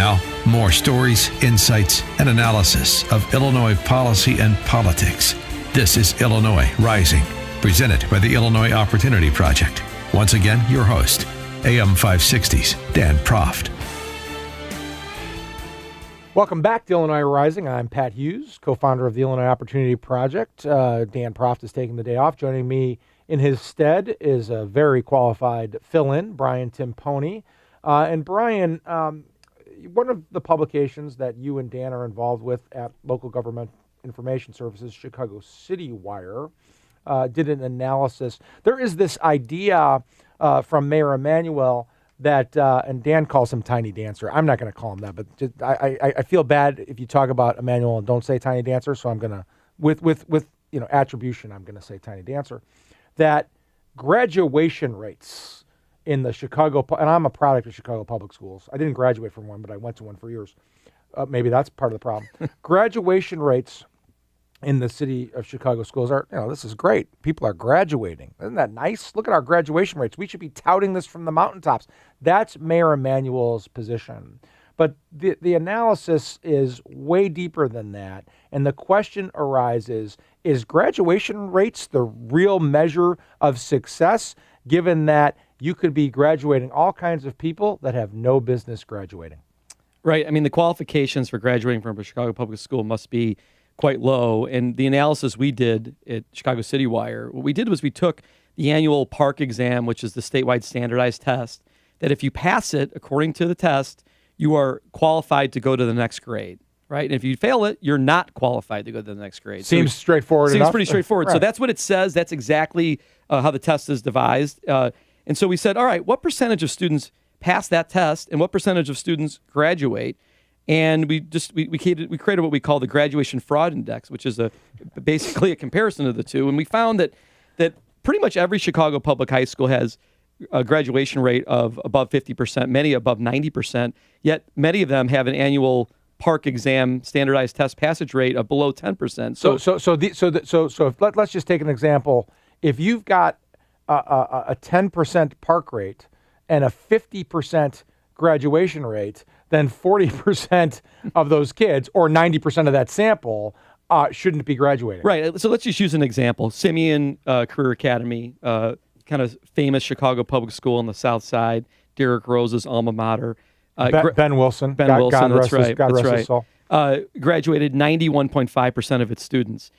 Now, more stories, insights, and analysis of Illinois policy and politics. This is Illinois Rising, presented by the Illinois Opportunity Project. Once again, your host, AM 560's Dan Proft. Welcome back to Illinois Rising. I'm Pat Hughes, co-founder of the Illinois Opportunity Project. Dan Proft is taking the day off. Joining me in his stead is a very qualified fill-in, Brian Timponi. And Brian, one of the publications that you and Dan are involved with at Local Government Information Services, Chicago City Wire, did an analysis. There is this idea from Mayor Emanuel that, and Dan calls him Tiny Dancer. I'm not going to call him that, but just, I feel bad if you talk about Emanuel and don't say Tiny Dancer, so I'm going to, with attribution, I'm going to say Tiny Dancer, that graduation rates in the Chicago, and I'm a product of Chicago Public Schools. I didn't graduate from one, but I went to one for years. Maybe that's part of the problem. Graduation rates in the city of Chicago schools are, this is great. People are graduating. Isn't that nice? Look at our graduation rates. We should be touting this from the mountaintops. That's Mayor Emanuel's position. But the analysis is way deeper than that. And the question arises, is graduation rates the real measure of success, given that you could be graduating all kinds of people that have no business graduating? Right. I mean, the qualifications for graduating from a Chicago public school must be quite low. And the analysis we did at Chicago City Wire, what we did was we took the annual PARCC exam, which is the statewide standardized test, that if you pass it according to the test, you are qualified to go to the next grade, right? And if you fail it, you're not qualified to go to the next grade. Seems straightforward enough. Seems pretty straightforward. Right. So that's what it says. That's exactly how the test is devised. And so we said, all right, what percentage of students pass that test and what percentage of students graduate? And we created what we call the graduation fraud index, which is basically a comparison of the two. And we found that pretty much every Chicago public high school has a graduation rate of above 50%, many above 90%. Yet many of them have an annual PARCC exam standardized test passage rate of below 10%. So let's just take an example. If you've got a 10% PARCC rate and a 50% graduation rate, then 40% of those kids, or 90% of that sample, shouldn't be graduating. Right. So let's just use an example. Simeon Career Academy, kind of famous Chicago public school on the South Side. Derrick Rose's alma mater. Ben Wilson. God rest his soul. Graduated 91.5% of its students.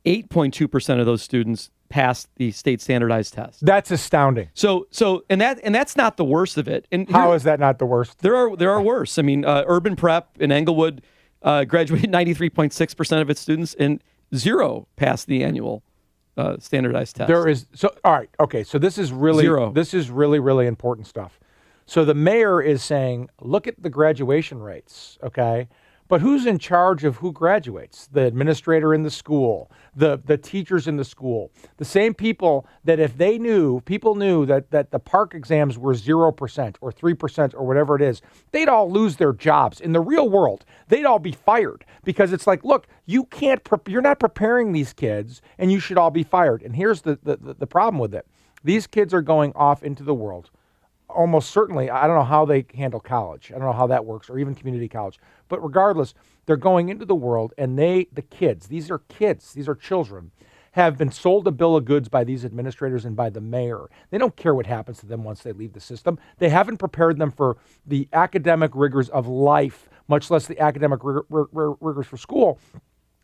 8.2% of those students passed the state standardized test. That's astounding. So that's not the worst of it. And how is that not the worst? There are worse. I mean, Urban Prep in Englewood graduated 93.6% of its students, and 0 passed the annual standardized test. All right. Okay. So this is really 0. This is really, really important stuff. So the mayor is saying, look at the graduation rates. Okay. But who's in charge of who graduates? The administrator in the school, the teachers in the school, the same people that if people knew that the PARCC exams were 0% or 3% or whatever it is, they'd all lose their jobs. In the real world, they'd all be fired because it's like, look, you're not preparing these kids and you should all be fired. And here's the problem with it. These kids are going off into the world. Almost certainly, I don't know how they handle college. I don't know how that works, or even community college. But regardless, they're going into the world, and these are children, have been sold a bill of goods by these administrators and by the mayor. They don't care what happens to them once they leave the system. They haven't prepared them for the academic rigors of life, much less the academic rigors for school.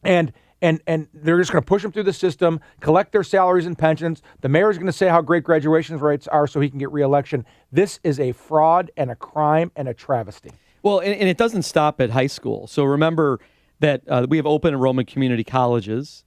And they're just going to push them through the system, collect their salaries and pensions. The mayor's going to say how great graduation rates are so he can get reelection. This is a fraud and a crime and a travesty. Well, and it doesn't stop at high school. So remember that we have open enrollment community colleges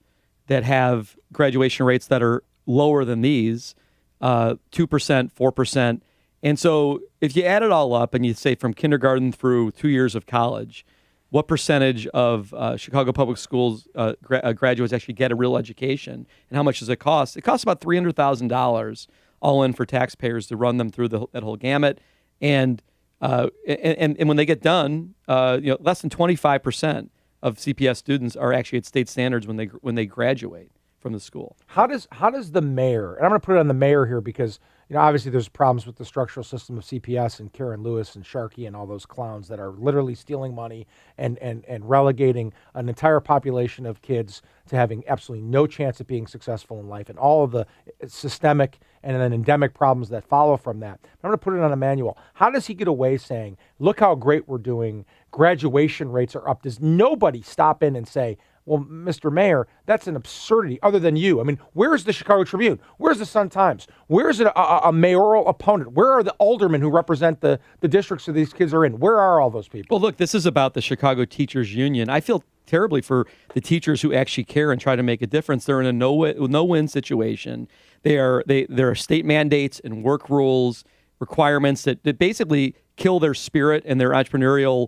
that have graduation rates that are lower than these, 2%, 4%. And so if you add it all up and you say from kindergarten through 2 years of college, what percentage of Chicago Public Schools graduates actually get a real education, and how much does it cost? It costs about $300,000 all in for taxpayers to run them through that whole gamut. And when they get done, less than 25% of CPS students are actually at state standards when they graduate from the school. How does the mayor, and I'm going to put it on the mayor here because, obviously there's problems with the structural system of CPS and Karen Lewis and Sharkey and all those clowns that are literally stealing money and relegating an entire population of kids to having absolutely no chance of being successful in life and all of the systemic and then endemic problems that follow from that. I'm going to put it on a manual. How does he get away saying, look how great we're doing, graduation rates are up? Does nobody stop in and say, well, Mr. Mayor, that's an absurdity other than you? I mean, where's the Chicago Tribune? Where's the Sun-Times? Where's a mayoral opponent? Where are the aldermen who represent the districts that these kids are in? Where are all those people? Well, look, this is about the Chicago Teachers Union. I feel terribly for the teachers who actually care and try to make a difference. They're in a no-win situation. There are state mandates and work rules, requirements that basically kill their spirit and their entrepreneurial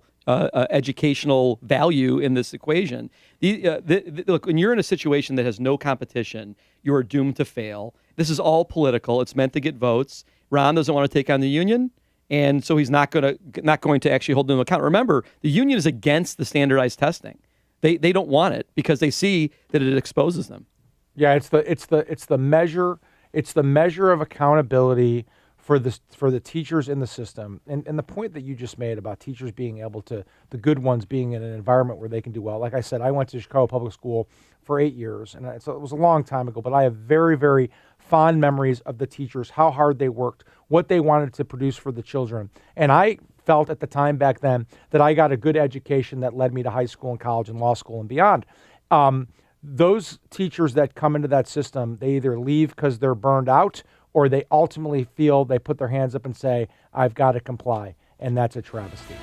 educational value in this equation. Look, when you're in a situation that has no competition, you are doomed to fail. This is all political. It's meant to get votes. Ron doesn't want to take on the union, and so he's not going to actually hold them account. Remember, the union is against the standardized testing. They don't want it because they see that it exposes them. Yeah, it's the measure of accountability for the teachers in the system. And the point that you just made about teachers being able to, the good ones being in an environment where they can do well. Like I said, I went to Chicago Public School for 8 years, and so it was a long time ago, but I have very, very fond memories of the teachers, how hard they worked, what they wanted to produce for the children. And I felt at the time back then that I got a good education that led me to high school and college and law school and beyond. Those teachers that come into that system, they either leave because they're burned out or they ultimately feel they put their hands up and say, I've got to comply. And that's a travesty.